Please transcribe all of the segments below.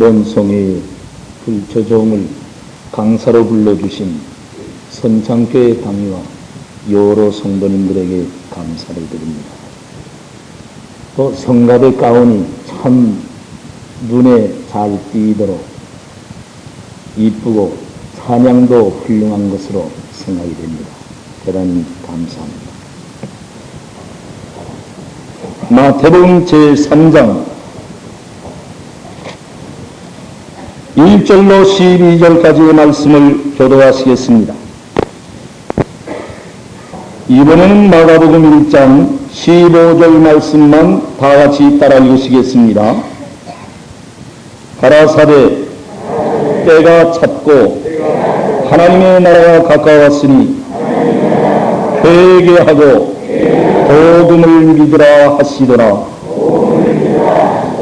성본성회의 불초종을 강사로 불러주신 선창교회 당위와 여러 성도님들에게 감사를 드립니다. 또 성가대 가운이 참 눈에 잘 띄도록 이쁘고 찬양도 훌륭한 것으로 생각이 됩니다. 대단히 감사합니다. 마태복음 제3장 1절로 12절까지의 말씀을 교도하시겠습니다. 이번에는 마가복음 1장 15절 말씀만 다같이 따라 읽으시겠습니다. 가라사대 때가 찼고 하나님의 나라가 가까웠으니 회개하고 복음을 믿으라 하시더라.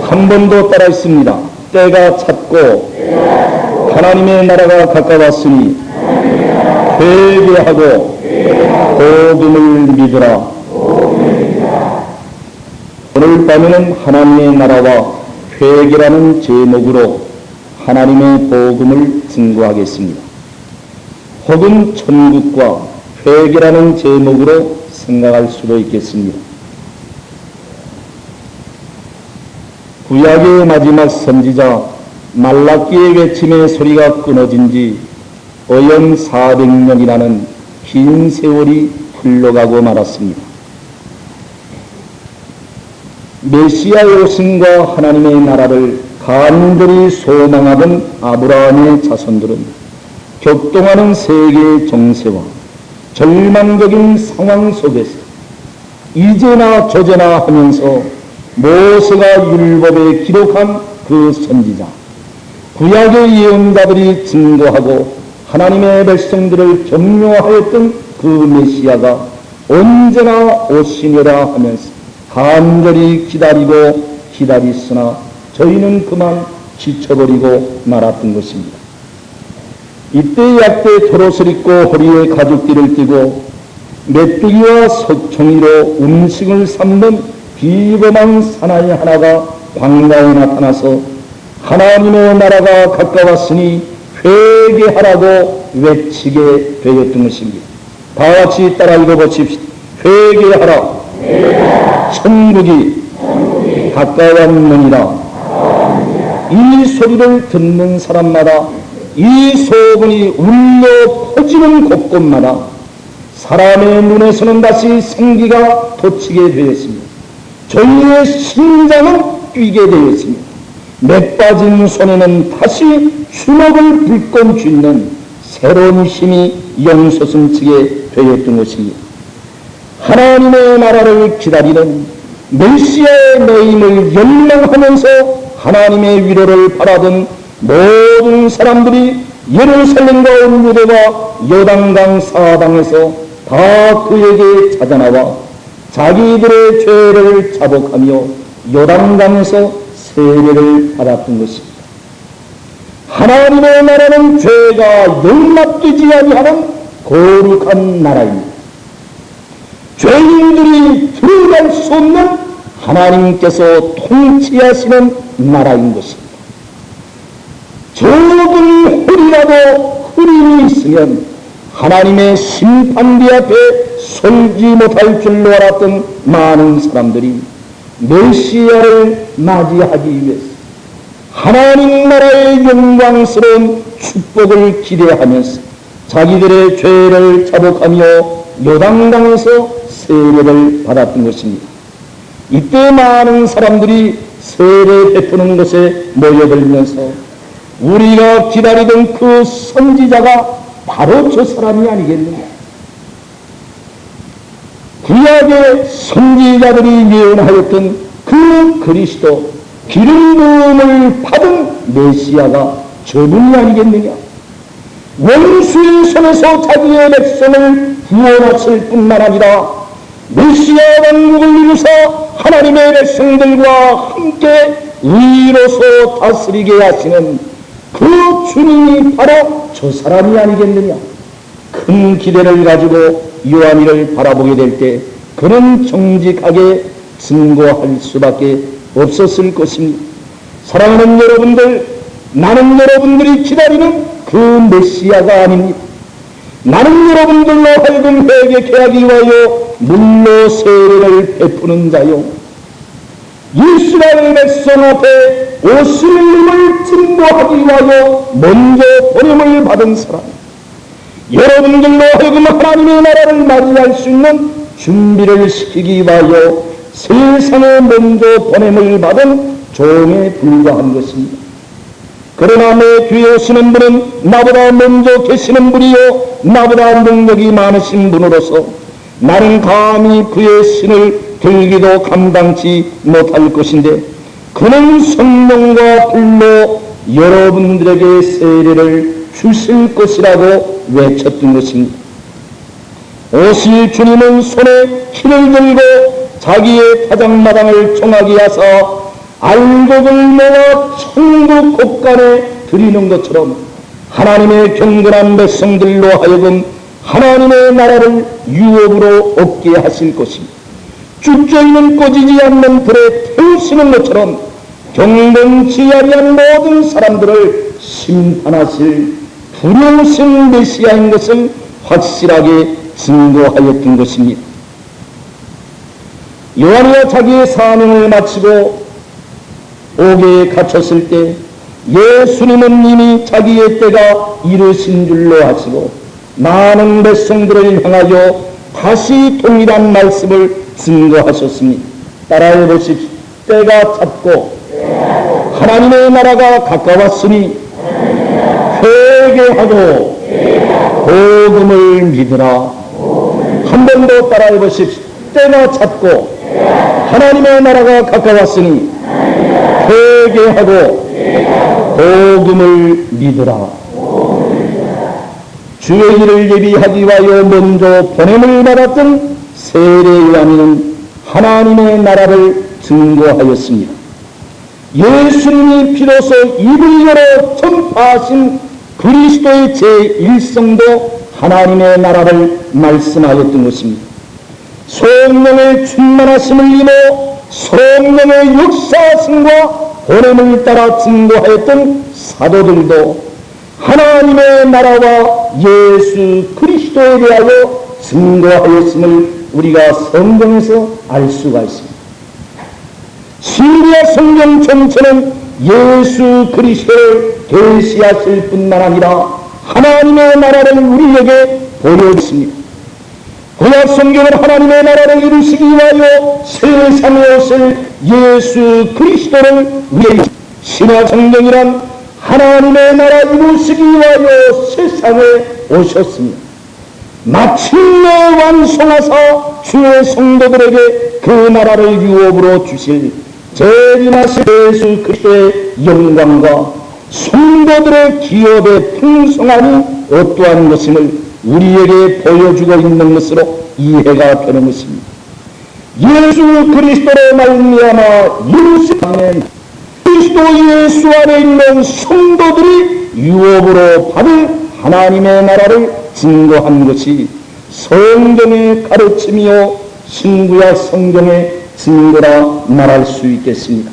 한 번 더 따라 있습니다. 때가 찼고 하나님의 나라가 가까웠으니 회개하고 복음을 믿으라. 오늘 밤에는 하나님의 나라와 회개라는 제목으로 하나님의 복음을 증거하겠습니다. 혹은 천국과 회개라는 제목으로 생각할 수도 있겠습니다. 구약의 마지막 선지자 말라기의 외침의 소리가 끊어진 지 어연 400년이라는 긴 세월이 흘러가고 말았습니다. 메시아의 오심과 하나님의 나라를 간절히 소망하던 아브라함의 자손들은 격동하는 세계의 정세와 절망적인 상황 속에서 이제나 저제나 하면서 모세가 율법에 기록한 그 선지자, 구약의 예언자들이 증거하고 하나님의 백성들을 격려하였던 그 메시아가 언제나 오시려라 하면서 간절히 기다리으나 저희는 그만 지쳐버리고 말았던 것입니다. 이때 약대 폛옷을 입고 허리에 가죽띠를 띠고 메뚜기와 석청이로 음식을 삶는 비범한 사나이 하나가 광야에 나타나서 하나님의 나라가 가까웠으니 회개하라고 외치게 되었던 것입니다. 다같이 따라 읽어보십시오. 회개하라. 천국이 가까웠느니라. 이 소리를 듣는 사람마다 이 소문이 울려 퍼지는 곳곳마다 사람의 눈에서는 다시 생기가 돋치게 되었습니다. 저희의 심장은 뛰게 되었습니다. 맥빠진 손에는 다시 주먹을 불끈 쥐는 새로운 힘이 영솟음치게 되었던 것입니다. 하나님의 나라를 기다리는 메시아의 매임을 열망하면서 하나님의 위로를 바라던 모든 사람들이 예루살렘과 온 유대와 요단강 사방에서 다 그에게 찾아나와 자기들의 죄를 자복하며 요단강에서 세례를 받았던 것입니다. 하나님의 나라는 죄가 용납되지 아니하는 거룩한 나라입니다. 죄인들이 들어갈 수 없는 하나님께서 통치하시는 나라인 것입니다. 적은 홀이라도 흐림이 있으면 하나님의 심판대 앞에 설지 못할 줄로 알았던 많은 사람들이 메시아를 맞이하기 위해서 하나님 나라의 영광스러운 축복을 기대하면서 자기들의 죄를 자복하며 요단강에서 세례를 받았던 것입니다. 이때 많은 사람들이 세례 베푸는 곳에 모여들면서 우리가 기다리던 그 선지자가 바로 저 사람이 아니겠느냐. 구약의 선지자들이 예언하였던 그 그리스도 기름 부음을 받은 메시아가 저분이 아니겠느냐. 원수의 손에서 자기의 백성을 구원하실 뿐만 아니라 메시아 왕국을 이루사 하나님의 백성들과 함께 의로서 다스리게 하시는 그 주님이 바로 저 사람이 아니겠느냐. 큰 기대를 가지고 요한이를 바라보게 될 때 그는 정직하게 증거할 수밖에 없었을 것입니다. 사랑하는 여러분들, 나는 여러분들이 기다리는 그 메시아가 아닙니다. 나는 여러분들로 하여금 회개케 하기 위하여 물로 세례를 베푸는 자요, 이스라엘 백성 앞에 오슬림을 증거하기 위하여 먼저 보냄을 받은 사람, 여러분들로 하여금 하나님의 나라를 맞이할 수 있는 준비를 시키기 위하여 세상에 먼저 보냄을 받은 종에 불과한 것입니다. 그러나 내 뒤에 오시는 분은 나보다 먼저 계시는 분이요 나보다 능력이 많으신 분으로서 나는 감히 그의 신을 들기도 감당치 못할 것인데 그는 성령과 불로 여러분들에게 세례를 주실 것이라고 외쳤던 것입니다. 오실 주님은 손에 키를 들고 자기의 타작마당을 정하게 하사 알곡을 모아 천국 곳간에 드리는 것처럼 하나님의 경건한 백성들로 하여금 하나님의 나라를 유업으로 얻게 하실 것입니다. 쭉저이는 꺼지지 않는 불에 태우시는 것처럼 경건치 아니한 모든 사람들을 심판하실 두려우신 메시아인 것을 확실하게 증거하였던 것입니다. 요한이야 자기의 사명을 마치고 옥에 갇혔을 때 예수님은 이미 자기의 때가 이르신 줄로 하시고 많은 백성들을 향하여 다시 동일한 말씀을 증거하셨습니다. 따라해 보십시오. 때가 찼고 하나님의 나라가 가까웠으니 회개하고 복음을 믿으라. 한 번 더 따라해 보십시오. 때가 찼고 하나님의 나라가 가까웠으니 회개하고 복음을 믿으라. 주의 일을 예비하기 위하여 먼저 보냄을 받았던 세례 요한은 하나님의 나라를 증거하였습니다. 예수님이 비로소 입을 열어 전파하신 그리스도의 제1성도 하나님의 나라를 말씀하였던 것입니다. 성령의 충만하심을 입어 성령의 역사하심과 보냄을 따라 증거하였던 사도들도 하나님의 나라와 예수 그리스도에 대하여 증거하였음을 우리가 성경에서 알 수가 있습니다. 신비의 성경 전체는 예수 그리스도를 계시하실 뿐만 아니라 하나님의 나라를 우리에게 보여주십니다. 구약 성경은 하나님의 나라를 이루시기 위하여 세상에 오실 예수 그리스도를 위해, 신약 성경이란 하나님의 나라 이루시기 위하여 세상에 오셨습니다. 마침내 완성하사 주의 성도들에게 그 나라를 유업으로 주실 재림하신 예수 그리스도의 영광과 성도들의 기업의 풍성함이 어떠한 것임을 우리에게 보여주고 있는 것으로 이해가 되는 것입니다. 예수 그리스도로 말미암아 이루신 그리스도 예수 안에 있는 성도들이 유업으로 받을 하나님의 나라를 증거한 것이 성경의 가르침이요 신구약 성경의 증거라 말할 수 있겠습니다.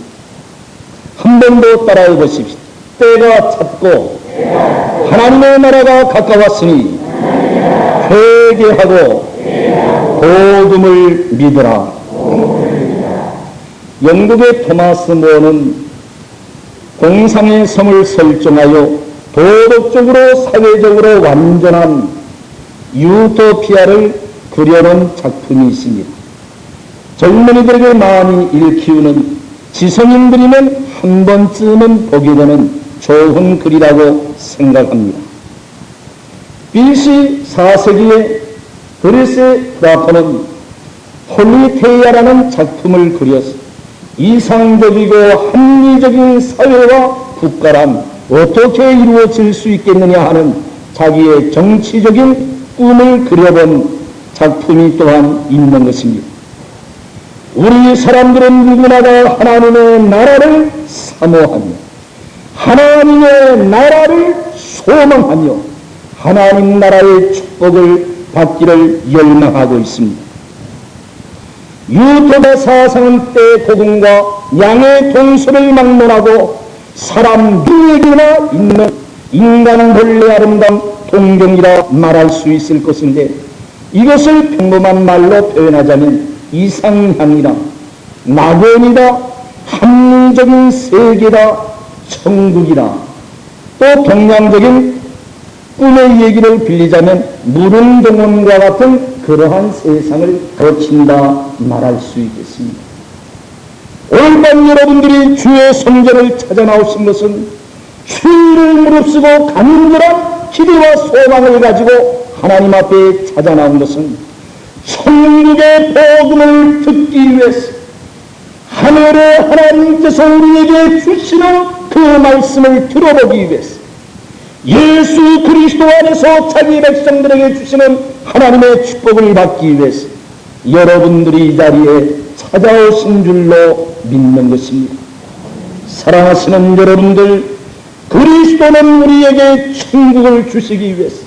한 번 더 따라해 보십시오. 때가 찼고 하나님의 나라가 가까웠으니 회개하고 복음을 믿으라. 영국의 토마스 모어는 공상의 성을 설정하여 도덕적으로 사회적으로 완전한 유토피아를 그려놓은 작품이 있습니다. 젊은이들에게 많이 일키우는 지성인들이면 한 번쯤은 보게 되는 좋은 글이라고 생각합니다. BC 4세기에 그리스의 플라톤은 홀리테이아라는 작품을 그려서 이상적이고 합리적인 사회와 국가란 어떻게 이루어질 수 있겠느냐 하는 자기의 정치적인 꿈을 그려본 작품이 또한 있는 것입니다. 우리 사람들은 누구나 다 하나님의 나라를 사모하며 하나님의 나라를 소망하며 하나님 나라의 축복을 받기를 열망하고 있습니다. 유토의 사상은 때 복음과 양의 동서를 막론하고 사람 누구에게나 있는 인간 본래 아름다운 동경이라 말할 수 있을 것인데, 이것을 평범한 말로 표현하자면 이상향이라, 낙원이다, 합리적인 세계다, 천국이다, 또 동양적인 꿈의 얘기를 빌리자면 무릉동원과 같은 그러한 세상을 거친다 말할 수 있겠습니다. 오늘 밤 여러분들이 주의 성전을 찾아 나오신 것은 주의를 무릅쓰고 간절한 기대와 소망을 가지고 하나님 앞에 찾아 나온 것은 천국의 복음을 듣기 위해서, 하늘의 하나님께서 우리에게 주시는 그 말씀을 들어보기 위해서, 예수 그리스도 안에서 자기 백성들에게 주시는 하나님의 축복을 받기 위해서 여러분들이 이 자리에 찾아오신 줄로 믿는 것입니다. 사랑하시는 여러분들, 그리스도는 우리에게 천국을 주시기 위해서,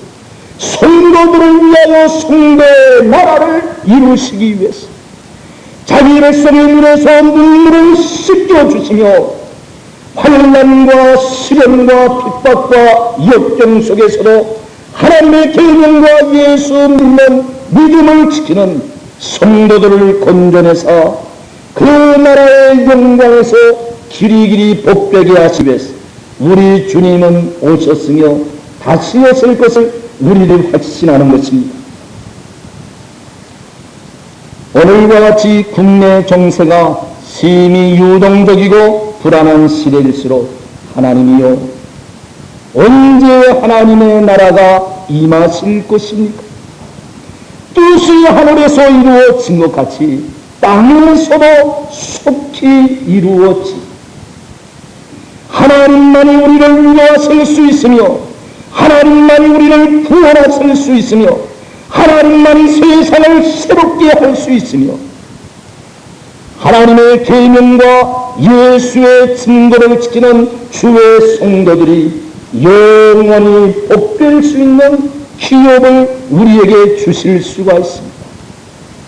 성도들을 위하여 성도의 나라를 이루시기 위해서 자기 백성의 눈에서 눈물을 씻겨주시며 환난과 시련과 핍박과 역경 속에서도 하나님의 계명과 예수 믿는 믿음을 지키는 성도들을 건져내서 그 나라의 영광에서 길이길이 복되게 하시기 위해서 우리 주님은 오셨으며 다시 오실 것을 우리를 확신하는 것입니다. 오늘과 같이 국내 정세가 심히 유동적이고 불안한 시대일수록 하나님이요, 언제 하나님의 나라가 임하실 것입니까? 뜻이 하늘에서 이루어진 것 같이 땅에서도 속히 이루어지, 하나님만이 우리를 위하실 수 있으며 하나님만이 우리를 구원하실 수 있으며 하나님만이 세상을 새롭게 할 수 있으며 하나님의 계명과 예수의 증거를 지키는 주의 성도들이 영원히 복될 수 있는 기업을 우리에게 주실 수가 있습니다.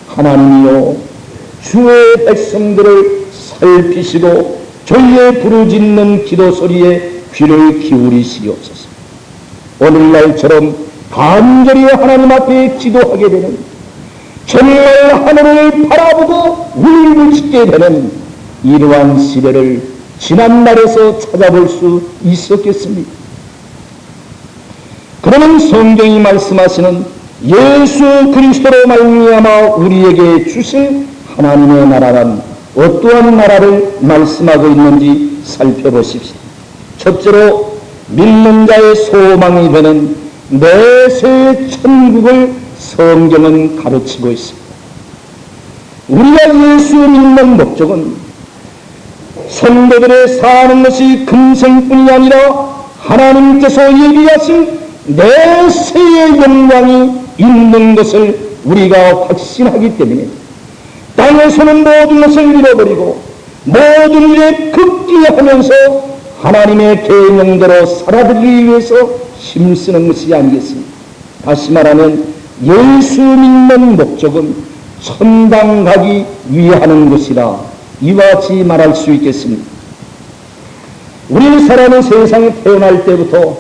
하나님이여, 주의 백성들을 살피시고 저희의 부르짖는 기도 소리에 귀를 기울이시옵소서. 오늘날처럼 간절히 하나님 앞에 기도하게 되는, 정말 하늘을 바라보고 울부짖게 되는 이러한 시대를 지난날에서 찾아볼 수 있었겠습니까? 그러면 성경이 말씀하시는 예수 그리스도로 말미암아 우리에게 주신 하나님의 나라란 어떠한 나라를 말씀하고 있는지 살펴보십시오. 첫째로 믿는 자의 소망이 되는 내세 천국을 성경은 가르치고 있습니다. 우리가 예수 믿는 목적은 성도들의 사는 것이 금생뿐이 아니라 하나님께서 예비하신 내세의 영광이 있는 것을 우리가 확신하기 때문에 땅에서는 모든 것을 잃어버리고 모든 일에 급기하면서 하나님의 계명대로 살아들기 위해서 힘쓰는 것이 아니겠습니까? 다시 말하면 예수 믿는 목적은 천당 가기 위하는 것이라 이와 같이 말할 수 있겠습니다. 우리 사람은 세상에 태어날 때부터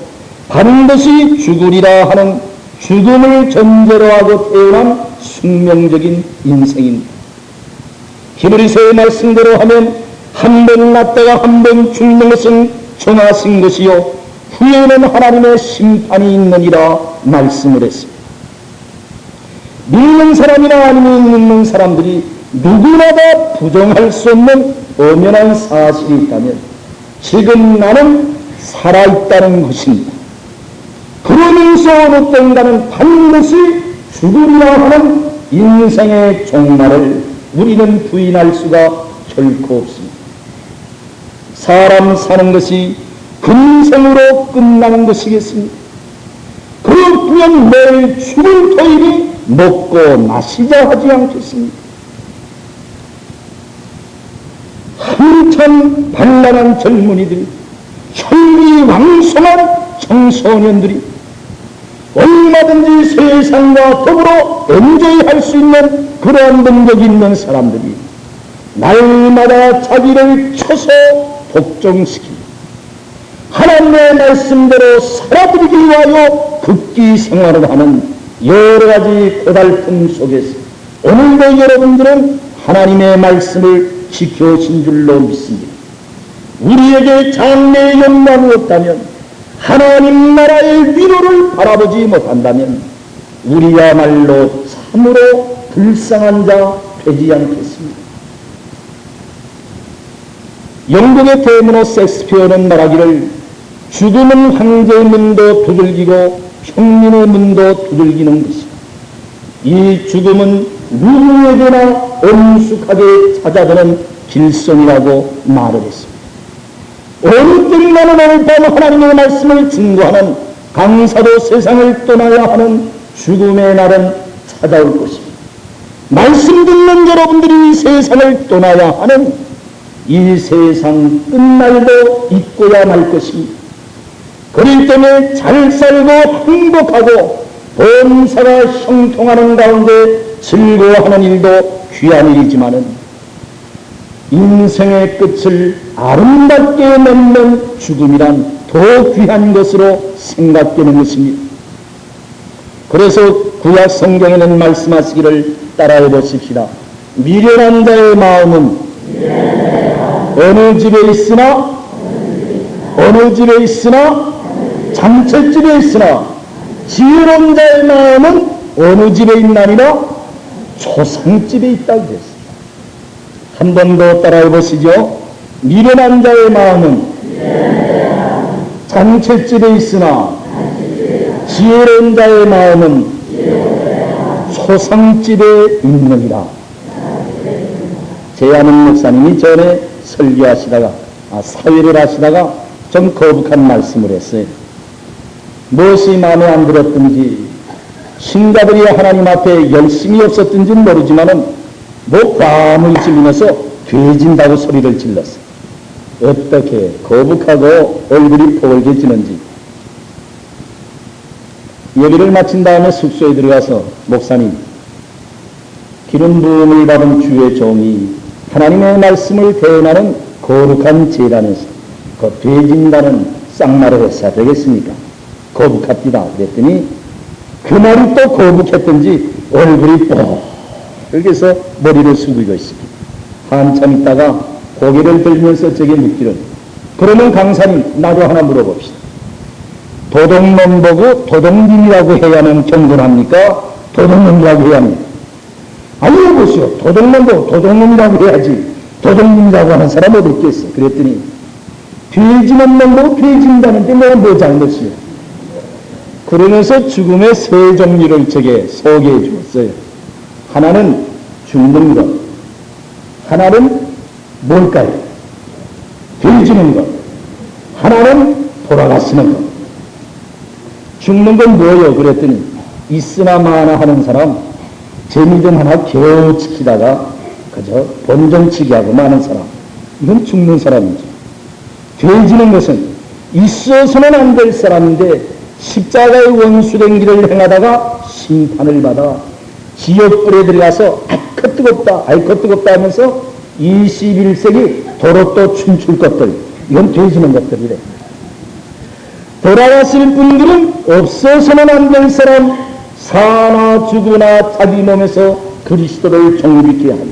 반드시 죽으리라 하는 죽음을 전제로 하고 태어난 숙명적인 인생입니다. 히브리서의 말씀대로 하면 한 번 났다가 한 번 죽는 것은 정하신 것이요 후에는 하나님의 심판이 있느니라 말씀을 했습니다. 믿는 사람이나 아니면 믿는 사람들이 누구나 다 부정할 수 없는 엄연한 사실이 있다면 지금 나는 살아있다는 것입니다. 그러면서 어느 때인가는 반드시 죽으리라 하는 인생의 종말을 우리는 부인할 수가 결코 없습니다. 사람 사는 것이 금생으로 끝나는 것이겠습니까? 그렇다면 내일 죽을 터이니 먹고 마시자 하지 않겠습니까? 한참 발랄한 젊은이들, 혈기왕성한 청소년들이 얼마든지 세상과 더불어 엔조이할 수 있는 그러한 능력이 있는 사람들이 날마다 자기를 쳐서 복종시키고 하나님의 말씀대로 살아들이기 위하여 극기 생활을 하는 여러 가지 고달픔 속에서 오늘도 여러분들은 하나님의 말씀을 지켜오신 줄로 믿습니다. 우리에게 장래의 영광이 없다면, 하나님 나라의 위로를 바라보지 못한다면 우리야말로 참으로 불쌍한 자 되지 않겠습니다. 영국의 대문호 섹스피어는 말하기를 죽음은 황제의 문도 두들기고 평민의 문도 두들기는 것이다. 이 죽음은 누구에게나 엄숙하게 찾아드는 길성이라고 말을 했습니다. 어느 때나는 오늘 밤 하나님의 말씀을 증거하는 강사도 세상을 떠나야 하는 죽음의 날은 찾아올 것입니다. 말씀 듣는 여러분들이 이 세상을 떠나야 하는 이 세상 끝날도 있고야 말 것입니다. 그럴 때문에 잘 살고 행복하고 범사가 형통하는 가운데 즐거워하는 일도 귀한 일이지만은 인생의 끝을 아름답게 맺는 죽음이란 더 귀한 것으로 생각되는 것입니다. 그래서 구약 성경에는 말씀하시기를 따라해 보십시다. 미련한 자의 마음은 어느 집에 있으나 장채집에 있으나 지혜로운 자의 마음은 어느 집에 있나니라? 초상집에 있다고 했습니다. 한 번 더 따라해 보시죠. 미련한 자의 마음은 장채집에 있으나 지혜로운 자의 마음은 초상집에 있느니라. 제 아는 목사님이 전에 설교하시다가 사회를 하시다가 좀 거북한 말씀을 했어요. 무엇이 마음에 안 들었든지 신자들이 하나님 앞에 열심이 없었든지는 모르지만은 뭐 과음을 지르면서 돼진다고 소리를 질렀어요. 어떻게 거북하고 얼굴이 뽀글해지는지. 예배를 마친 다음에 숙소에 들어가서 목사님, 기름 부음을 받은 주의 종이 하나님의 말씀을 대언하는 거룩한 제단에서 그 돼진다는 쌍말을 했어야 되겠습니까? 거북합니다. 그랬더니 그날이 또 거북했던지 얼굴이 뽀글해서 머리를 숙이고 있습니다. 한참 있다가 고개를 들면서 제게 묻기를, 그러면 강사님 나도 하나 물어봅시다. 도둑놈 보고 도둑님이라고 해야 하면 경건합니까? 도둑놈이라고 해야 합니까? 아니 여보시오, 도둑놈 보고 도둑놈이라고 해야지 도둑님이라고 하는 사람 어디 있겠어? 그랬더니 돼지는 놈 보고 돼지인다는데 뭐 잘못이요? 그러면서 죽음의 세 종류를 제게 소개해 주었어요. 하나는 죽는 것, 하나는 뭘까요? 돼지는 것, 하나는 돌아가시는 것. 죽는 건 뭐예요? 그랬더니 있으나 마나 하는 사람, 재미좀 하나 겨우 지키다가 그저 본전치기 하고 마는 사람, 이건 죽는 사람이죠. 돼지는 것은 있어서는 안 될 사람인데 십자가의 원수된 길을 행하다가 심판을 받아 지옥불에 들어가서 아이코 뜨겁다 아이코 뜨겁다 하면서 21세기 도로 또 춤출 것들, 이건 돼지는 것들이래. 돌아가실 분들은 없어서는 안 될 사람, 사나 죽으나 자기 몸에서 그리스도를 정직케 하며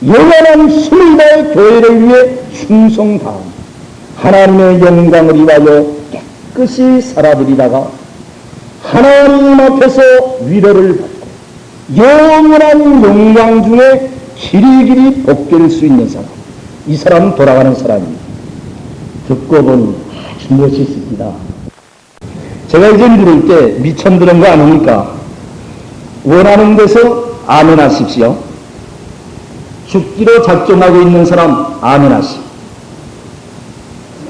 영원한 힘을 다해 교회를 위해 충성 다하며 하나님의 영광을 위하여 깨끗이 살아들이다가 하나님 앞에서 위로를 받고 영원한 영광 중에 길이길이 복될 수 있는 사람, 이 사람은 돌아가는 사람입니다. 듣고 보니 아주 멋있습니다. 제가 이제 물을 때 미천 들은 거 아닙니까? 원하는 데서 아멘 하십시오. 죽기로 작정하고 있는 사람 아멘 하십시오.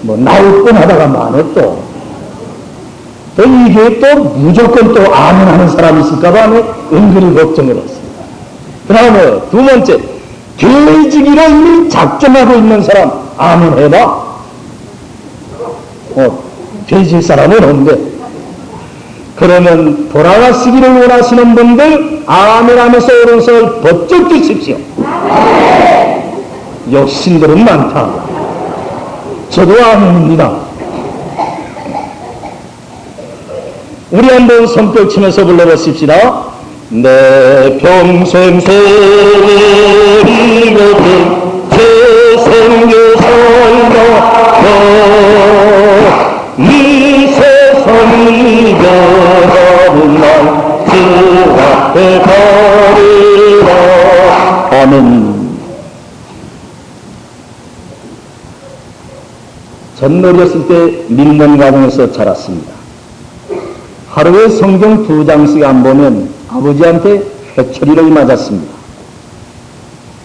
뭐 나올 뻔하다가 많어 또 이게 또 무조건 또 아멘 하는 사람이 있을까봐 은근히 걱정을 했어요. 그 다음에 두 번째, 돼지기로 이미 작정하고 있는 사람 아멘 해봐. 돼질 사람은 없는데, 그러면 돌아가시기를 원하시는 분들 아멘 하면서 오른손을 번쩍 드십시오. 욕심들은 많다. 저도 아멘입니다. 우리 한번 손뼉 치면서 불러보십시다. 내 평생 소리거든 제 생교 살며 이 세상이 변하는 날 주 앞에 가리라. 아멘. 전 어렸을 때 믿는 가정에서 자랐습니다. 하루에 성경 2장씩 안 보면 아버지한테 회초리를 맞았습니다.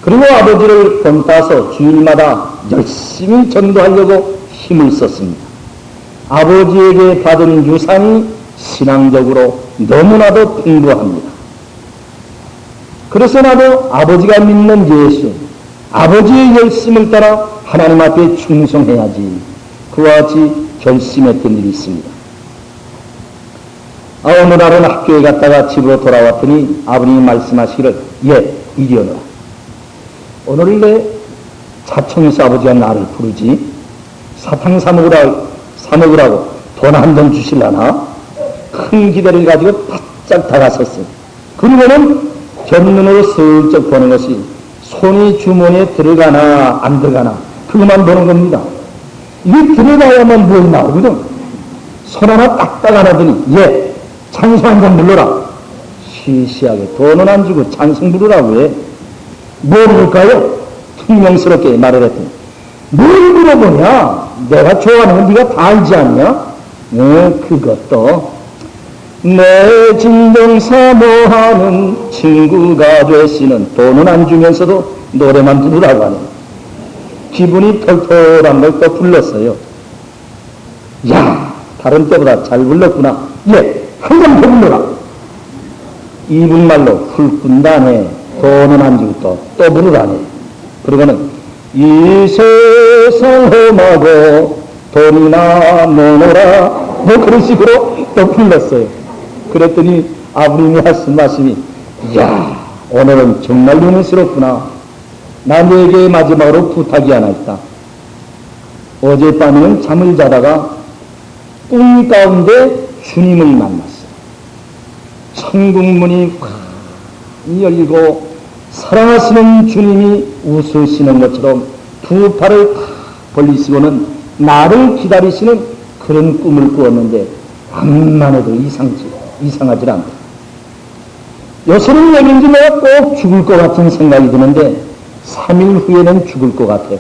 그리고 아버지를 본따서 주일마다 열심히 전도하려고 힘을 썼습니다. 아버지에게 받은 유산이 신앙적으로 너무나도 풍부합니다. 그래서 나도 아버지가 믿는 예수, 아버지의 열심을 따라 하나님 앞에 충성해야지. 그와 같이 결심했던 일이 있습니다. 어느 날은 학교에 갔다가 집으로 돌아왔더니 아버님이 말씀하시기를, 이리 오너라. 오늘 내 자청에서 아버지가 나를 부르지. 사탕 사먹으라고 돈 한 돈 주실라나? 큰 기대를 가지고 바짝 다가섰어요. 그리고는 견눈으로 슬쩍 보는 것이 손이 주머니에 들어가나 안 들어가나 그것만 보는 겁니다. 이게 들어가야만 뭘 나오거든. 손 하나 딱딱 안 하더니 찬송 한 번 불러라. 시시하게 돈은 안 주고 찬송 부르라고 해. 뭐 부를까요? 퉁명스럽게 말을 했더니 뭘 물어보냐? 내가 좋아하는 건 네가 다 알지 않냐? 그것도 내 진정 사모하는 친구가 되시는 돈은 안 주면서도 노래만 부르라고 하네. 기분이 털털한 걸 또 불렀어요. 다른 때보다 잘 불렀구나. 한 번 더 불러라. 이분말로 훌꾼다네. 돈은 안 주고 또 부르라네. 그러고는 이 세상 험하고 돈이나 모노라 뭐 그런 식으로 또 불렀어요. 그랬더니 아버님이 하신 말씀이 오늘은 정말 은혜스럽구나. 나 너에게 마지막으로 부탁이 하나 있다. 어젯밤에는 잠을 자다가 꿈 가운데 주님을 만났어. 천국문이 확 열리고 사랑하시는 주님이 웃으시는 것처럼 두 팔을 탁 벌리시고는 나를 기다리시는 그런 꿈을 꾸었는데 암만 해도 이상하지 않다. 요새는 왜인지 내가 꼭 죽을 것 같은 생각이 드는데 3일 후에는 죽을 것 같아.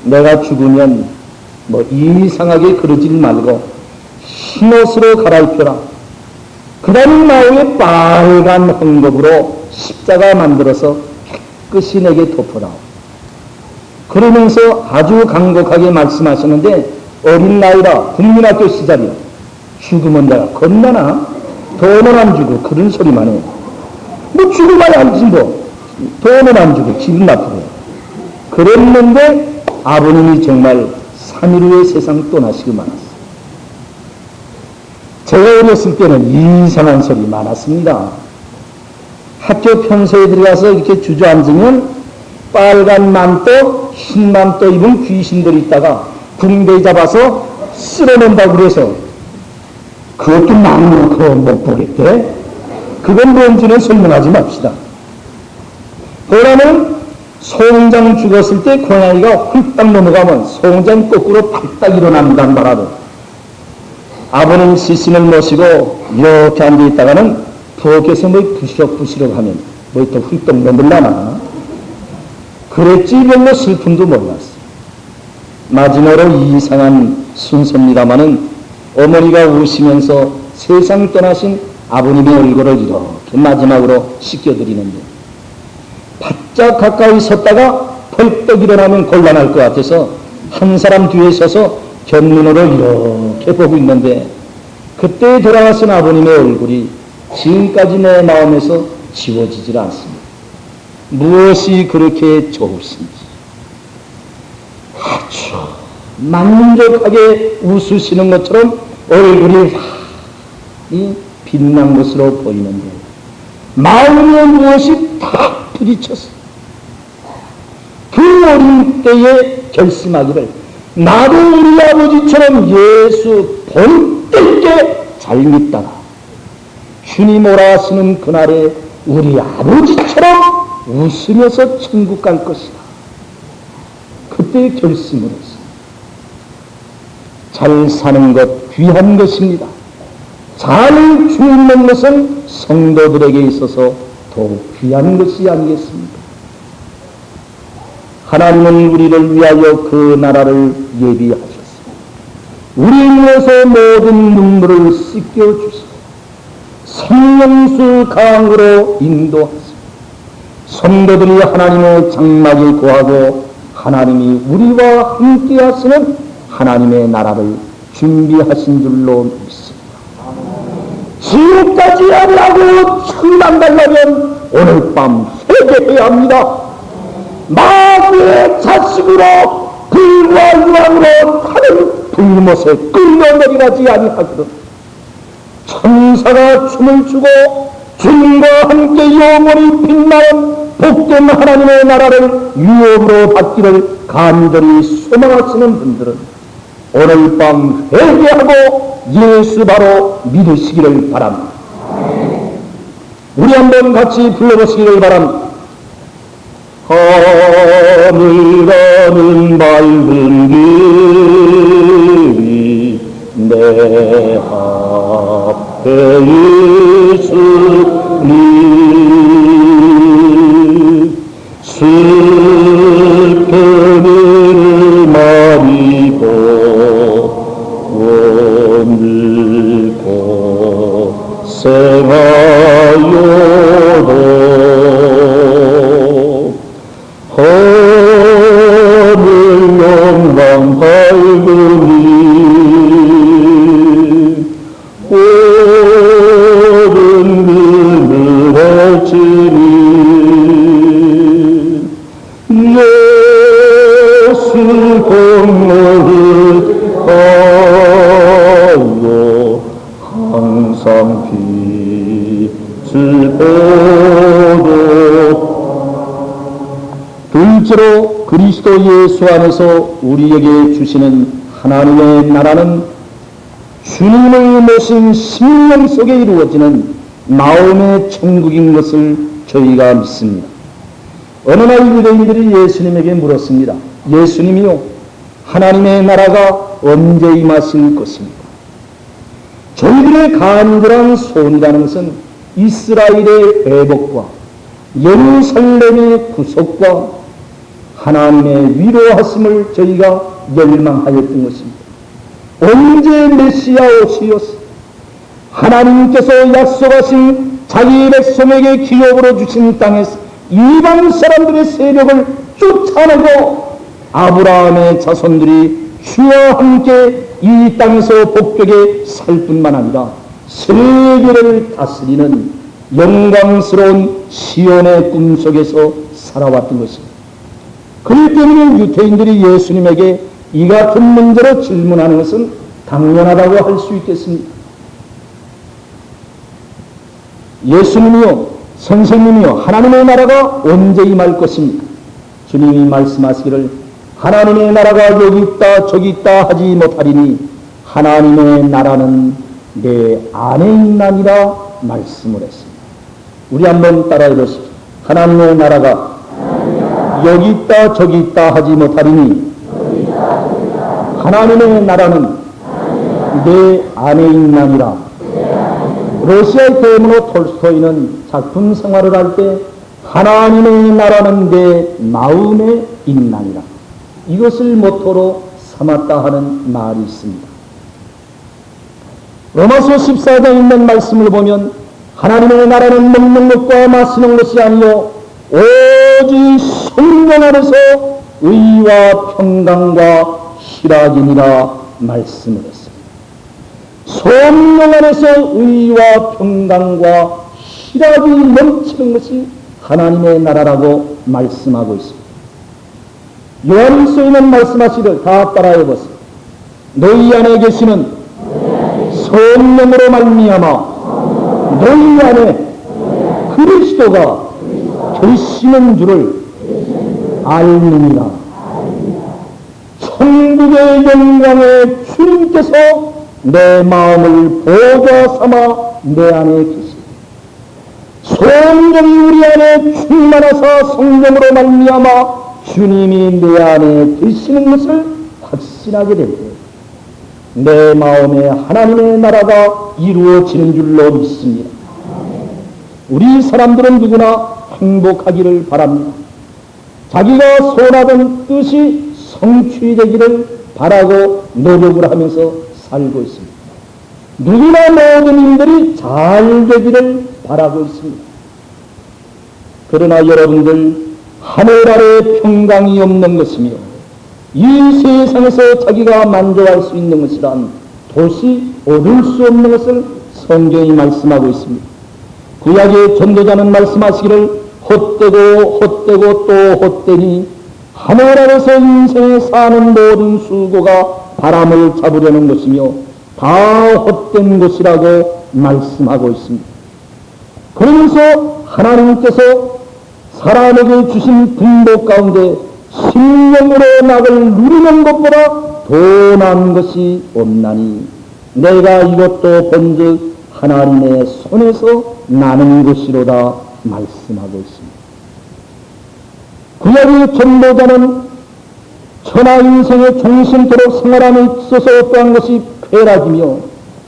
내가 죽으면 이상하게 그러질 말고 흰옷으로 갈아입혀라. 그 다음 나오에 빨간 헝겊으로 십자가 만들어서 깨끗이 내게 덮어라. 그러면서 아주 간곡하게 말씀하셨는데 어린 나이라 국민학교 시절이야. 죽으면 내가 겁나나? 돈은 안 주고 그런 소리만 해. 죽으면 알지 돈은 안 주고 기분 나쁘고. 그랬는데 아버님이 정말 3일 후에 세상 떠나시고 말았어. 제가 어렸을 때는 이상한 소리 많았습니다. 학교 편서에 들어가서 이렇게 주저앉으면 빨간 만도, 흰 만도 입은 귀신들이 있다가 붕대 잡아서 쓸어낸다고 그래서 그것도 낭놓고 못 보겠대? 그건 뭔지는 설명하지 맙시다. 보라는 송장 죽었을 때 고양이가 훌딱 넘어가면 송장 거꾸로 발딱 일어난다는 바라도 아버님 시신을 모시고 이렇게 앉아있다가는 부엌에서 부시럭부시럭 하면 또 훌떡 넘을라나? 그랬지 별로 슬픔도 몰랐어. 마지막으로 이상한 순서입니다마는 어머니가 우시면서 세상 떠나신 아버님의 얼굴을 이렇게 마지막으로 씻겨드리는데 바짝 가까이 섰다가 벌떡 일어나면 곤란할 것 같아서 한 사람 뒤에 서서 견눈으로 이렇게 보고 있는데 그때 돌아가신 아버님의 얼굴이 지금까지 내 마음에서 지워지질 않습니다. 무엇이 그렇게 좋으신지 아주 만족하게 웃으시는 것처럼 얼굴이 빛난 것으로 보이는데 마음에 무엇이 탁 부딪혔어. 그 어린 때에 결심하기를 나도 우리 아버지처럼 예수 본때에 잘 믿다가 주님 오라 하시는 그날에 우리 아버지처럼 웃으면서 천국 갈 것이다. 그때 결심을 했어. 잘 사는 것 귀한 것입니다. 잘 죽는 것은 성도들에게 있어서 더욱 귀한 것이 아니겠습니까? 하나님은 우리를 위하여 그 나라를 예비하셨습니다. 우리 눈에서 모든 눈물을 씻겨주시고 성령수 강으로 인도하시고 성도들이 하나님의 장막을 구하고 하나님이 우리와 함께 하시는 하나님의 나라를 준비하신 줄로 믿습니다. 지옥까지 하려고 천당 가려면 오늘 밤 회개해야 합니다. 마귀의 자식으로 불과 유황으로 타는 불못에 끌려내려가지 아니하거든. 천사가 춤을 추고 주님과 함께 영원히 빛나는 복된 하나님의 나라를 유업으로 받기를 간절히 소망하시는 분들은 오늘 밤 회개하고 예수 바로 믿으시기를 바랍니다. 우리 한번 같이 불러보시기를 바랍니다. 하늘 가는 밝은 길이 내 앞에 있으니 슬픔을 마리고 오늘고 생하여도 하늘 영광 밝으니 오른 금을 해치니 예수 공로를 하여 항상 빛을 보도. 둘째로 그리스도 예수 안에서 우리에게 주시는 하나님의 나라는 주님을 모신 심령 속에 이루어지는 마음의 천국인 것을 저희가 믿습니다. 어느 날 유대인들이 예수님에게 물었습니다. 예수님이요, 하나님의 나라가 언제 임하실 것입니까? 저희들의 간절한 소원이라는 것은 이스라엘의 회복과 예루살렘의 구속과 하나님의 위로하심을 저희가 열망하였던 것입니다. 언제 메시아 오시오스 하나님께서 약속하신 자기 백성에게 기업으로 주신 땅에서 이방 사람들의 세력을 쫓아내고 아브라함의 자손들이 주와 함께 이 땅에서 복되게 살 뿐만 아니라 세계를 다스리는 영광스러운 시온의 꿈속에서 살아왔던 것입니다. 그렇기 때문에 유대인들이 예수님에게 이 같은 문제로 질문하는 것은 당연하다고 할 수 있겠습니다. 예수님이요, 선생님이요, 하나님의 나라가 언제 임할 것입니까? 주님이 말씀하시기를 하나님의 나라가 여기 있다 저기 있다 하지 못하리니 하나님의 나라는 내 안에 있나니라 말씀을 했습니다. 우리 한번 따라해 보십시오. 하나님의 나라가 여기 있다 저기 있다 하지 못하리니 하나님의 나라는 내 안에 있나니라. 러시아의 대문호 톨스토이는 작품 생활을 할 때 하나님의 나라는 내 마음에 있나니라, 이것을 모토로 삼았다 하는 말이 있습니다. 로마서 14장에 있는 말씀을 보면 하나님의 나라는 먹는 것과 마시는 것이 아니요 오직 성령 안에서 의와 평강과 희락이니라 말씀을 했습니다. 성령 안에서 의와 평강과 희락이 넘치는 것이 하나님의 나라라고 말씀하고 있습니다. 요한일서에는 말씀하시기를 다 따라해 보세요. 너희 안에 계시는 성령으로 말미암아 너희 안에 그리스도가 계시는 줄을 알느니라. 천국의 영광에 주님께서 내 마음을 보좌 삼아 내 안에 계시 성령이 우리 안에 충만하사 성령으로 말미암아 주님이 내 안에 계시는 것을 확신하게 될 때 내 마음에 하나님의 나라가 이루어지는 줄로 믿습니다. 우리 사람들은 누구나 행복하기를 바랍니다. 자기가 소원하던 뜻이 성취되기를 바라고 노력을 하면서 살고 있습니다. 누구나 모든 일들이 잘 되기를 바라고 있습니다. 그러나 여러분들, 하늘 아래 평강이 없는 것이며 이 세상에서 자기가 만족할 수 있는 것이란 도시 얻을 수 없는 것을 성경이 말씀하고 있습니다. 구약의 전도자는 말씀하시기를 헛되고 헛되고 또 헛되니 하늘 아래서 인생에 사는 모든 수고가 바람을 잡으려는 것이며 다 헛된 것이라고 말씀하고 있습니다. 그러면서 하나님께서 사람에게 주신 등복 가운데 심령으로 낙을 누리는 것보다 더 나은 것이 없나니 내가 이것도 본즉 하나님의 손에서 나는 것이로다 말씀하고 있습니다. 구약의 전도자는 천하 인생의 종신토록 생활함에 있어서 어떠한 것이 쾌락이며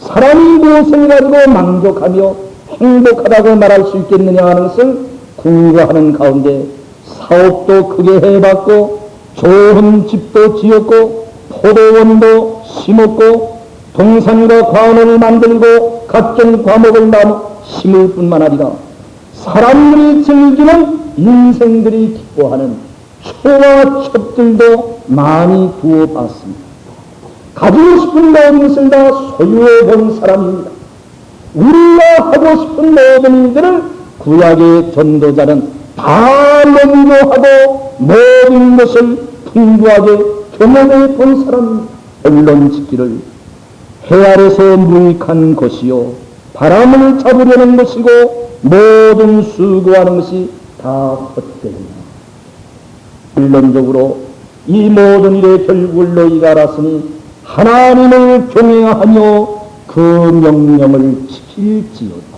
사람이 무엇을 가지고 만족하며 행복하다고 말할 수 있겠느냐 하는 것을 궁금해하는 가운데 사업도 크게 해봤고 좋은 집도 지었고 포도원도 심었고 동산과 과원을 만들고 각종 과목을 심을 뿐만 아니라 사람들이 즐기는 인생들이 기뻐하는 초와 첩들도 많이 두어봤습니다. 가지고 싶은 모든 것을 다 소유해 본 사람입니다. 우리가 하고 싶은 모든 일들을 구약의 전도자는 다 연구하고 모든 것을 풍부하게 경험해 본 사람입니다. 언론 짓기를 해 아래서 무익한 것이요 바람을 잡으려는 것이고 모든 수고하는 것이 다 헛되구나. 결론적으로 이 모든 일의 결국을 너희가 알았으니 하나님을 경외하며 그 명령을 지킬지어다.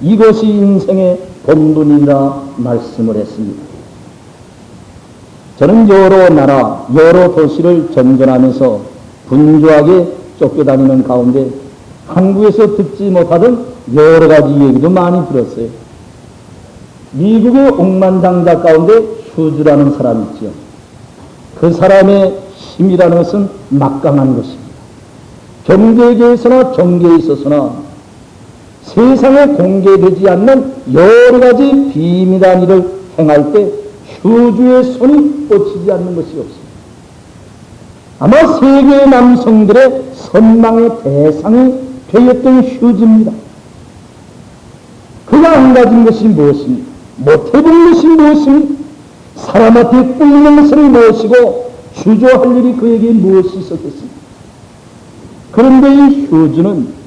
이것이 인생의 본분이라 말씀을 했습니다. 저는 여러 나라, 여러 도시를 전전하면서 분주하게 쫓겨다니는 가운데 한국에서 듣지 못하던 여러 가지 얘기도 많이 들었어요. 미국의 억만장자 가운데 휴즈라는 사람이 있지요. 그 사람의 힘이라는 것은 막강한 것입니다. 경제계에서나 정계에 있어서나 세상에 공개되지 않는 여러 가지 비밀한 일을 행할 때 휴즈의 손이 뻗치지 않는 것이 없습니다. 아마 세계 남성들의 선망의 대상이 되었던 휴즈입니다. 그가 안 가진 것이 무엇입니까? 못해본 것이 무엇입니까? 사람한테 꿀는 것을 무엇이고 주저할 일이 그에게 무엇이 있었겠습니까? 그런데 이 휴즈는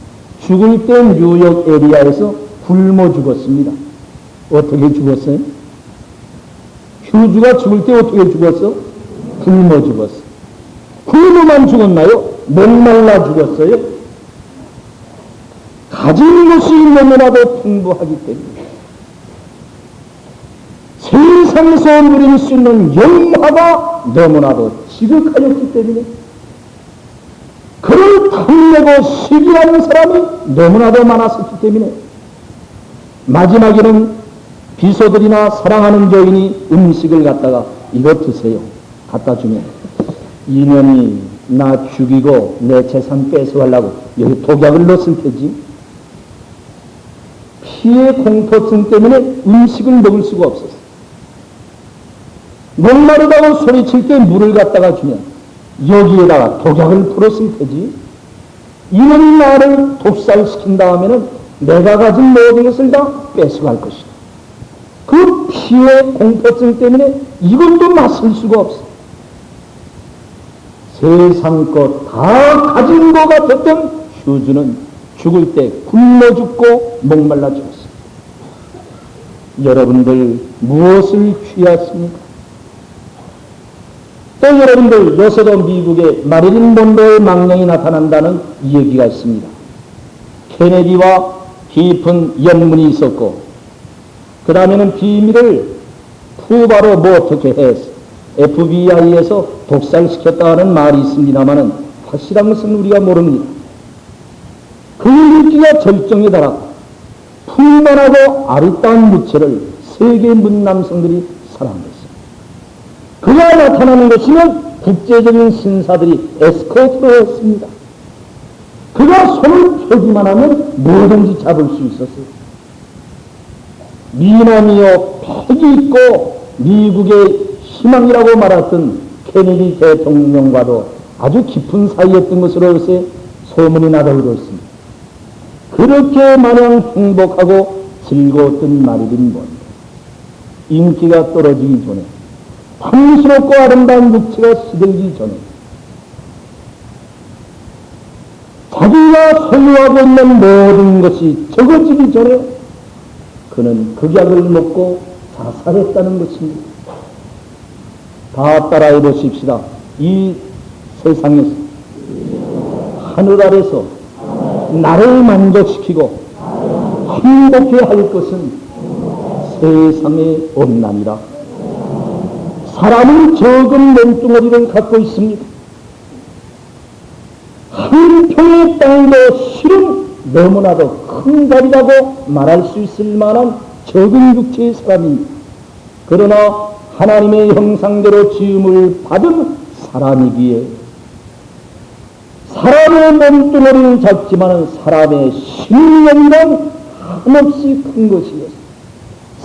죽을 때 뉴욕 에리아에서 굶어 죽었습니다. 어떻게 죽었어요? 휴즈가 죽을 때 어떻게 죽었어? 굶어 죽었어. 굶어만 죽었나요? 목말라 죽었어요? 가진 것이 너무나도 풍부하기 때문에 세상에서 누릴 수 있는 영화가 너무나도 지극하였기 때문에 그를 탐내고 시기하는 사람이 너무나도 많았었기 때문에 마지막에는 비서들이나 사랑하는 여인이 음식을 갖다가 이거 드세요. 갖다 주면 이년이 나 죽이고 내 재산 뺏어가려고 여기 독약을 넣었을 테지. 피해 공포증 때문에 음식을 먹을 수가 없었어. 목마르다고 소리칠 때 물을 갖다가 주면 여기에다가 독약을 풀었을 테지. 이놈이 나를 독살시킨 다음에는 내가 가진 모든 것을 다 뺏어갈 것이다. 그 피해 공포증 때문에 이것도 맞설 수가 없어. 세상 것 다 가진 것 같았던 휴즈는 죽을 때 굶어 죽고 목말라 죽었습니다. 여러분들 무엇을 취하십니까? 또 여러분들 요새도 미국에 마릴린 먼로의 망령이 나타난다는 이야기가 있습니다. 케네디와 깊은 연문이 있었고 그 다음에는 비밀을 푸바로 뭐 어떻게 해서 FBI에서 독살시켰다는 말이 있습니다만 확실한 것은 우리가 모릅니다. 그 인기가 절정에 달하고 풍만하고 아리따운 무체를 세계 문남성들이 사랑했습니다. 그가 나타나는 것이면 국제적인 신사들이 에스코트로 했습니다. 그가 손을 펴기만 하면 뭐든지 잡을 수 있었어요. 미남이요 패기 있고 미국의 희망이라고 말했던 케네디 대통령과도 아주 깊은 사이였던 것으로 요새 소문이 나돌고 있습니다. 그렇게 마냥 행복하고 즐거웠던 마릴린 먼로 인기가 떨어지기 전에 탐스럽고 아름다운 육체가 시들기 전에 자기가 소유하고 있는 모든 것이 적어지기 전에 그는 극약을 먹고 자살했다는 것입니다. 다 따라해 보십시다. 이 세상에서 하늘 아래서 나를 만족시키고 행복해 할 것은 세상에 없나니라. 사람은 적은 몸뚱어리를 갖고 있습니다. 한 평의 땅도 실은 너무나도 큰 답이라고 말할 수 있을 만한 적은 육체의 사람입니다. 그러나 하나님의 형상대로 지음을 받은 사람이기에 사람의 몸뚱어리는 작지만 사람의 심령은 한없이 큰 것이었습니다.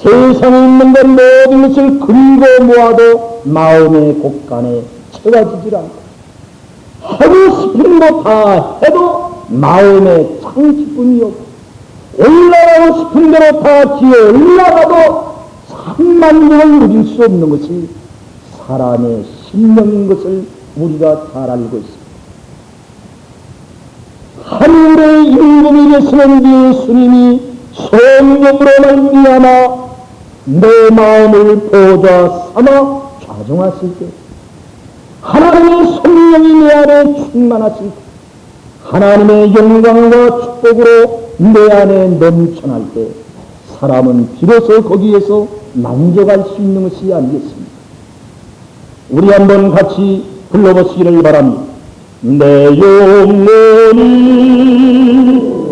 세상에 있는 것 모든 것을 긁어 모아도 마음의 곳간에 채워지질 않고 하고 싶은 거 다 해도 마음에 창기뿐이 없고 올라가고 싶은 대로 다 기어 올라가도 산만경을 누릴 수 없는 것이 사람의 심령인 것을 우리가 잘 알고 있습니다. 하늘의 임금이 되시는 예수님이 성령으로 말미암아 내 마음을 보좌 삼아 좌정하실 때 하나님의 성령이 내 안에 충만하실 때 하나님의 영광과 축복으로 내 안에 넘쳐날 때 사람은 비로소 거기에서 만족할 수 있는 것이 아니겠습니까? 우리 한번 같이 불러보시기를 바랍니다. 내 영혼이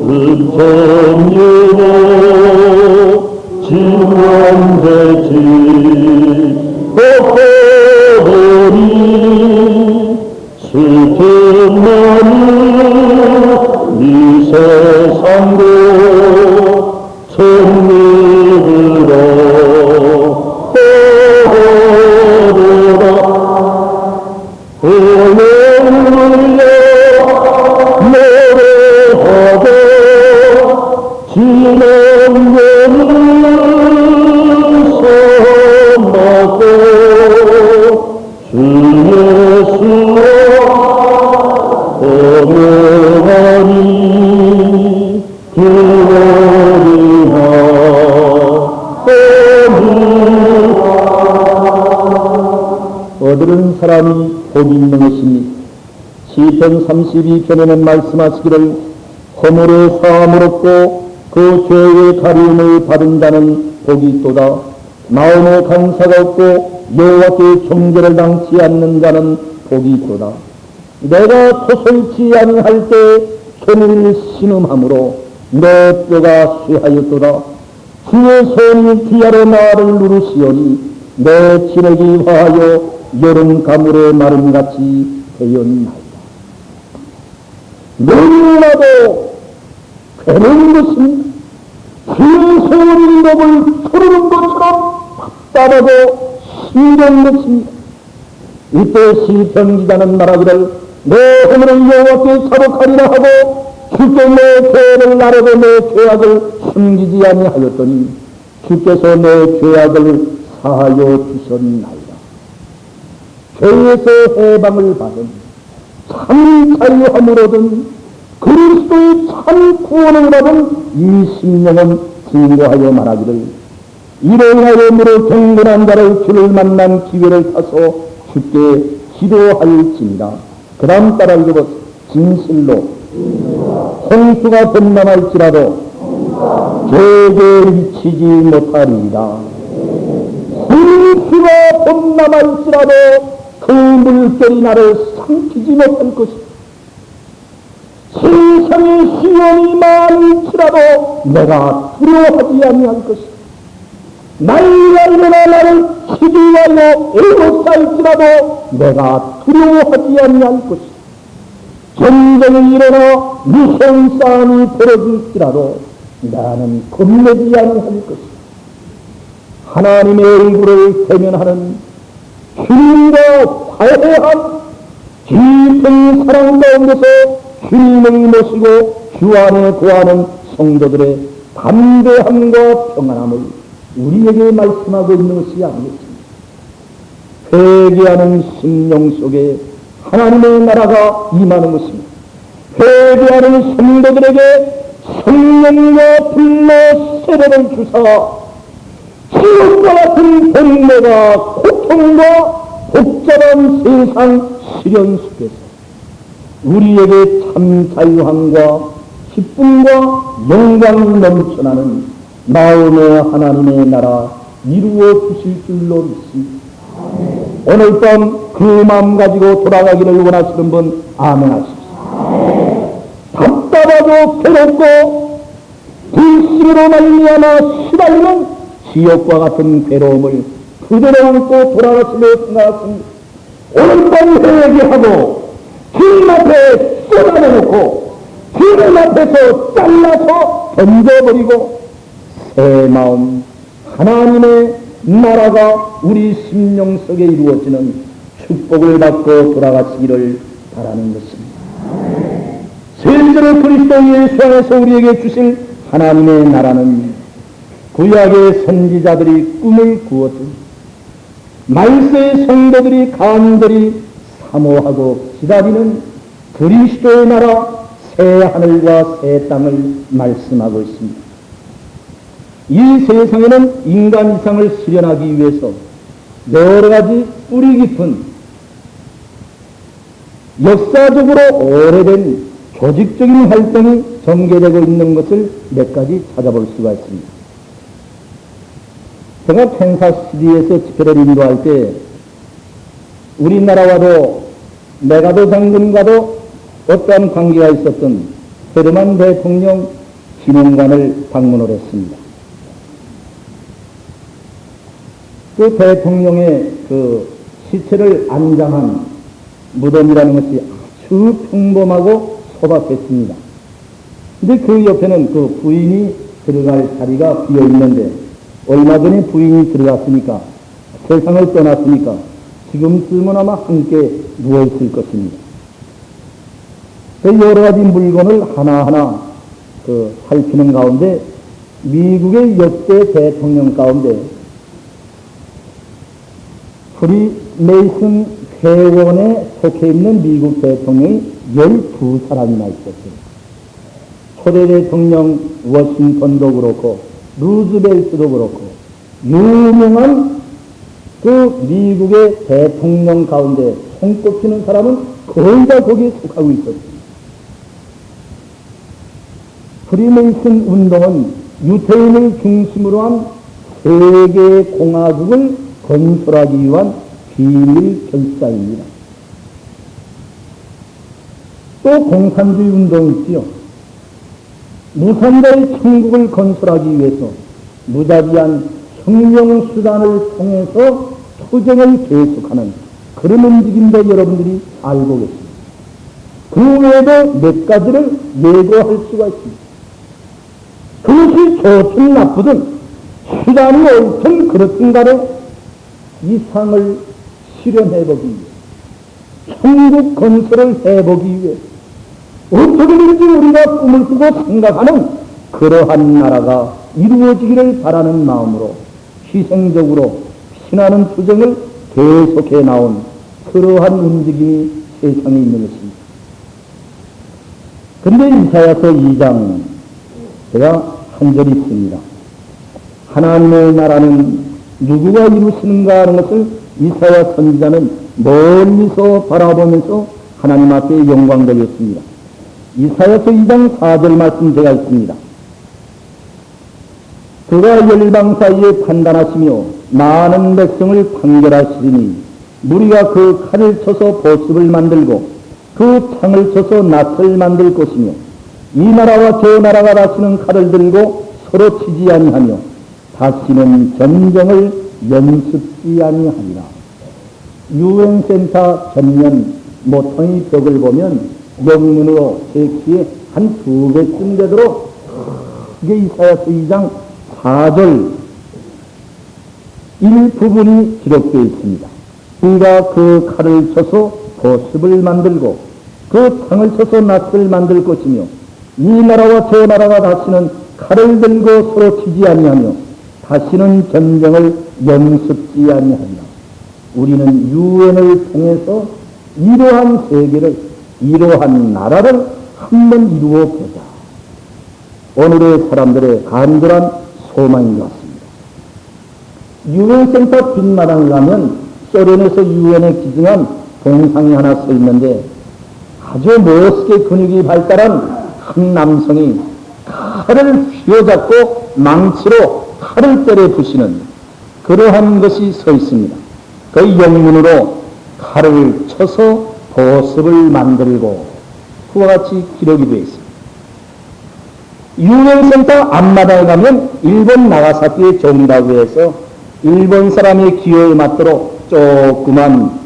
은총유로 진원되지 복보리 슬픔만은 이 세상도 천리로 얻으는 사람이 복이 있는 것입니다. 시편 32편에는 말씀하시기를 허물의 사함을 얻고 그 죄의 가리움을 받은 자는 복이 있도다. 마음에 감사가 없고 여호와께 정죄를 당치 않는 자는 복이 있도다. 내가 토설치 아니할 때 손을 신음함으로 내 뼈가 쇠하였도다. 주의 손이 뒤아래 나를 누르시오니 내 진액이 화하여 여름 가물의 마름같이 되었나이다. 너무나도 괴로운 것입니다. 주의 손이 목을 푸르는 것처럼 답답하고 힘든 것입니다. 이때 시편 기자는 말하기를 내 허물을 여호와께 자복하리라 하고 주께 내 죄를 나르고 내 죄악을 숨기지 아니하였더니 주께서 내 죄악을 사하여 주셨나이다. 죄에서 해방을 받은 참 자유함을 얻은 그리스도의 참 구원을 받은 이 심령은 증거하여 말하기를 이로 인하여 무릇 경건한 자를 주를 만난 기회를 타서 주께 지도할지니라. 그 다음 따라 읽어보세요. 진실로 홍수가 범람할지라도 제게 미치지 못하리이다. 홍수가 범람할지라도 그 물결이 나를 삼키지 못할 것이다. 세상의 시련이 많을지라도 내가 두려워하지 아니할 것이다. 나이가 일어나 나를 치기 위하여 애로싸일지라도 내가 두려워하지 아니할 것이다. 전쟁이 일어나 무서운 싸움이 벌어질지라도 나는 겁내지 아니할 것이다. 하나님의 얼굴을 대면하는 주님과 화해한 깊은 사랑 가운데서 주님을 모시고 주 안에 거하는 성도들의 담대함과 평안함을 우리에게 말씀하고 있는 것이 아니겠습니까? 회개하는 심령 속에 하나님의 나라가 임하는 것입니다. 회개하는 성도들에게 성령과 불로 세례를 주사 지옥과 같은 번뇌가 고통과 복잡한 세상 시련 속에서 우리에게 참 자유함과 기쁨과 영광이 넘쳐나는 마음의 하나님의 나라 이루어 주실 줄로 믿습니다. 오늘 밤 그 마음 가지고 돌아가기를 원하시는 분 아멘 하십시오. 답답하고 괴롭고 불신으로 말미암아 시달리는 지옥과 같은 괴로움을 그대로 안고 돌아가시려 생각하십니다. 오늘 밤 회개하고 주님 앞에 쏟아내놓고 주님 앞에서 잘라서 던져버리고 새 마음 하나님의 나라가 우리 심령 속에 이루어지는 축복을 받고 돌아가시기를 바라는 것입니다. 실제로 그리스도 예수 안에서 우리에게 주실 하나님의 나라는 구약의 선지자들이 꿈을 꾸었던 말세의 성도들이 간절히 사모하고 기다리는 그리스도의 나라 새 하늘과 새 땅을 말씀하고 있습니다. 이 세상에는 인간 이상을 실현하기 위해서 여러 가지 뿌리 깊은 역사적으로 오래된 조직적인 활동이 전개되고 있는 것을 몇 가지 찾아볼 수가 있습니다. 제가 캔사시티에서 집회를 인도할 때 우리나라와도 메가도 장군과도 어떠한 관계가 있었던 헤르만 대통령 기념관을 방문을 했습니다. 그 대통령의 그 시체를 안장한 무덤이라는 것이 아주 평범하고 소박했습니다. 근데 그 옆에는 그 부인이 들어갈 자리가 비어 있는데 얼마 전에 부인이 들어갔으니까 세상을 떠났으니까 지금쯤은 아마 함께 누워있을 것입니다. 여러 가지 물건을 하나하나 살피는 가운데 미국의 역대 대통령 가운데 프리메이슨 회원에 속해 있는 미국 대통령이 12사람이나 있었어요. 초대 대통령 워싱턴도 그렇고 루즈벨트도 그렇고 유명한 그 미국의 대통령 가운데 손꼽히는 사람은 거의 다 거기에 속하고 있었습니다. 프리메이슨 운동은 유태인을 중심으로 한 세계 공화국을 건설하기 위한 비밀 결사입니다. 또 공산주의 운동이 있지요. 무산자의 천국을 건설하기 위해서 무자비한 혁명수단을 통해서 투쟁을 계속하는 그런 움직임도 여러분들이 알고 계십니다. 그 외에도 몇 가지를 예고할 수가 있습니다. 그것이 좋든 나쁘든 수단이 옳든 그렇든 간에 이 상을 실현해보기 위해 천국 건설을 해보기 위해 어떻게든지 우리가 꿈을 꾸고 생각하는 그러한 나라가 이루어지기를 바라는 마음으로 희생적으로 피나는 투쟁을 계속해 나온 그러한 움직임이 세상에 있는 것입니다. 그런데 이사야서 2장 제가 한 절이 있습니다. 하나님의 나라는 누구가 이루시는가 하는 것을 이사야 선지자는 멀리서 바라보면서 하나님 앞에 영광 돌렸습니다. 이사야서 2장 4절 말씀 제가 있습니다. 그가 열방 사이에 판단하시며 많은 백성을 판결하시리니 무리가 그 칼을 쳐서 보습을 만들고 그 창을 쳐서 낫을 만들 것이며 이 나라와 저 나라가 다시는 칼을 들고 서로 치지 아니하며 다시는 전쟁을 연습지 아니하리라. 유엔센터 전면 모퉁이 벽을 보면 명문으로 제 키에 한 2배쯤 되도록 이게 이사야서 2장 4절 일부분이 기록되어 있습니다. 그가 그 칼을 쳐서 보습을 만들고 그 창을 쳐서 낫을 만들 것이며 이 나라와 저 나라가 다시는 칼을 들고 서로 치지 아니하며 다시는 전쟁을 연습지 아니하리라. 우리는 유엔을 통해서 이러한 세계를, 이러한 나라를 한번 이루어 보자. 오늘의 사람들의 간절한 소망인 것 같습니다. 유엔센터 뒷마당을 가면 소련에서 유엔에 기증한 동상이 하나 서 있는데 아주 멋있게 근육이 발달한 한 남성이 칼을 휘어잡고 망치로 칼을 때려 부시는 그러한 것이 서 있습니다. 그 영문으로 칼을 쳐서 보습을 만들고 그와 같이 기록이 되어 있습니다. 유엔센터 앞마당에 가면 일본 나가사키의 종이라고 해서 일본 사람의 기호에 맞도록 조그만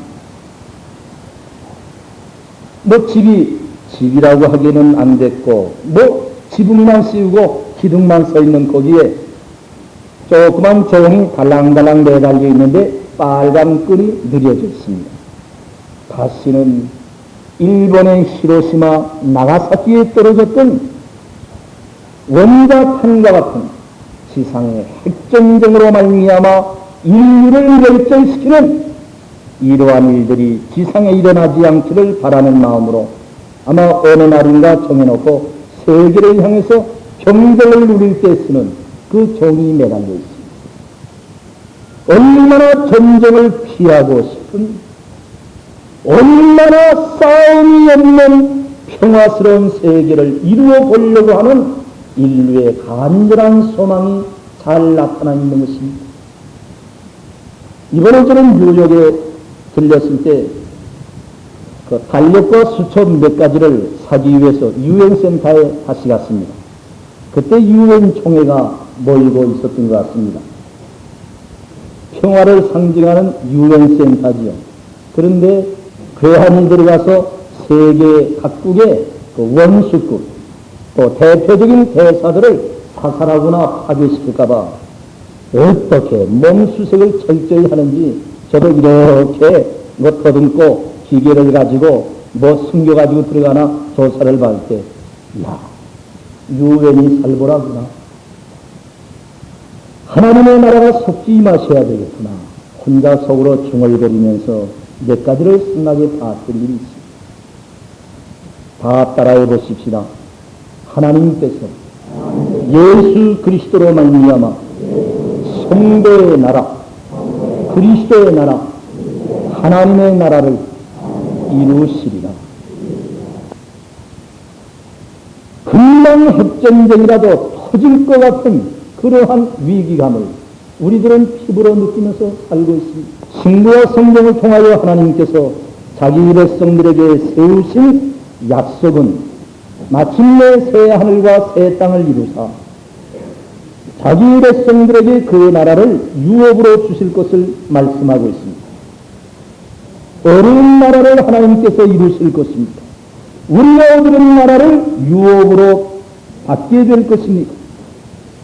집이라고 하기에는 안 됐고 지붕만 씌우고 기둥만 서 있는 거기에 조그만 종이 달랑달랑 매달려 있는데 빨간 끈이 느려져 있습니다. 다시는 일본의 히로시마 나가사키에 떨어졌던 원자탄과 같은 지상의 핵전쟁으로 말미암아 인류를 멸절시키는 이러한 일들이 지상에 일어나지 않기를 바라는 마음으로 아마 어느 날인가 정해놓고 세계를 향해서 경쟁을 누릴 때 쓰는 그 종이 매달려 있습니다. 얼마나 전쟁을 피하고 싶은, 얼마나 싸움이 없는 평화스러운 세계를 이루어 보려고 하는 인류의 간절한 소망이 잘 나타나 있는 것입니다. 이번에 저는 뉴욕에 들렸을 때 그 달력과 수첩 몇 가지를 사기 위해서 유엔센터에 다시 갔습니다. 그때 유엔 총회가 모이고 있었던 것 같습니다. 평화를 상징하는 유엔센터지요. 그런데 그 안에 들어가서 세계 각국의 그 원수국 또 대표적인 대사들을 사살하거나 파괴시킬까봐 어떻게 몸수색을 철저히 하는지 저도 이렇게 더듬고 기계를 가지고 숨겨가지고 들어가나 조사를 받을 때, 이야, 유엔이 살벌하구나. 하나님의 나라가 속지 마셔야 되겠구나. 혼자 속으로 중얼거리면서 몇 가지를 생각에 봤던 일이 있습니다. 다 따라해 보십시다. 하나님께서 예수 그리스도로 말미암아 성도의 나라, 그리스도의 나라, 하나님의 나라를 이루시리라. 금방 핵전쟁이라도 터질 것 같은 그러한 위기감을 우리들은 피부로 느끼면서 살고 있습니다. 신구와 성경을 통하여 하나님께서 자기 백성들에게 세우신 약속은 마침내 새 하늘과 새 땅을 이루사 자기 백성들에게 그 나라를 유업으로 주실 것을 말씀하고 있습니다. 어려운 나라를 하나님께서 이루실 것입니다. 우리가 얻은 나라를 유업으로 받게 될 것입니다.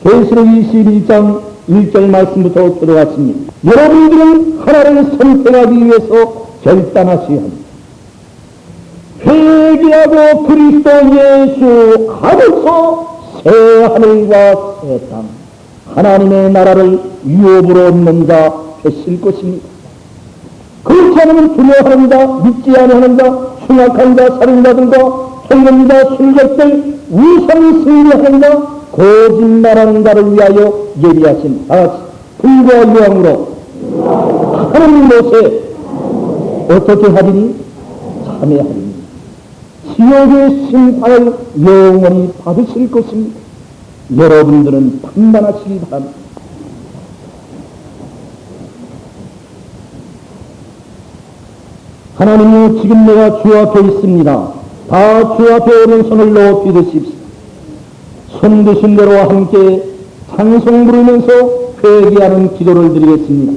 계시록 22장 1절 말씀부터 들어갔습니다. 여러분들은 하나를 선택하기 위해서 결단하셔야 합니다. 회개하고 그리스도 예수 안에서 새 하늘과 새 땅, 하나님의 나라를 유업으로 얻는 자 되실 것입니다. 그렇지 않으면 두려워하는 자, 믿지 아니하는 자, 흉악한 자, 살인자들과 홍련자, 술객들, 우상 승리하는 자, 거짓말하는 자를 위하여 예비하신 다같이 불과 유황으로 하는 곳에 어떻게 하리니? 참회하리니. 지옥의 심판을 영원히 받으실 것입니다. 여러분들은 판단하시기 바랍니다. 하나님이 지금 내가 주 앞에 있습니다. 다 주 앞에 오른손을 높이 드십시오. 손 드신 대로 함께 찬송 부르면서 회개하는 기도를 드리겠습니다.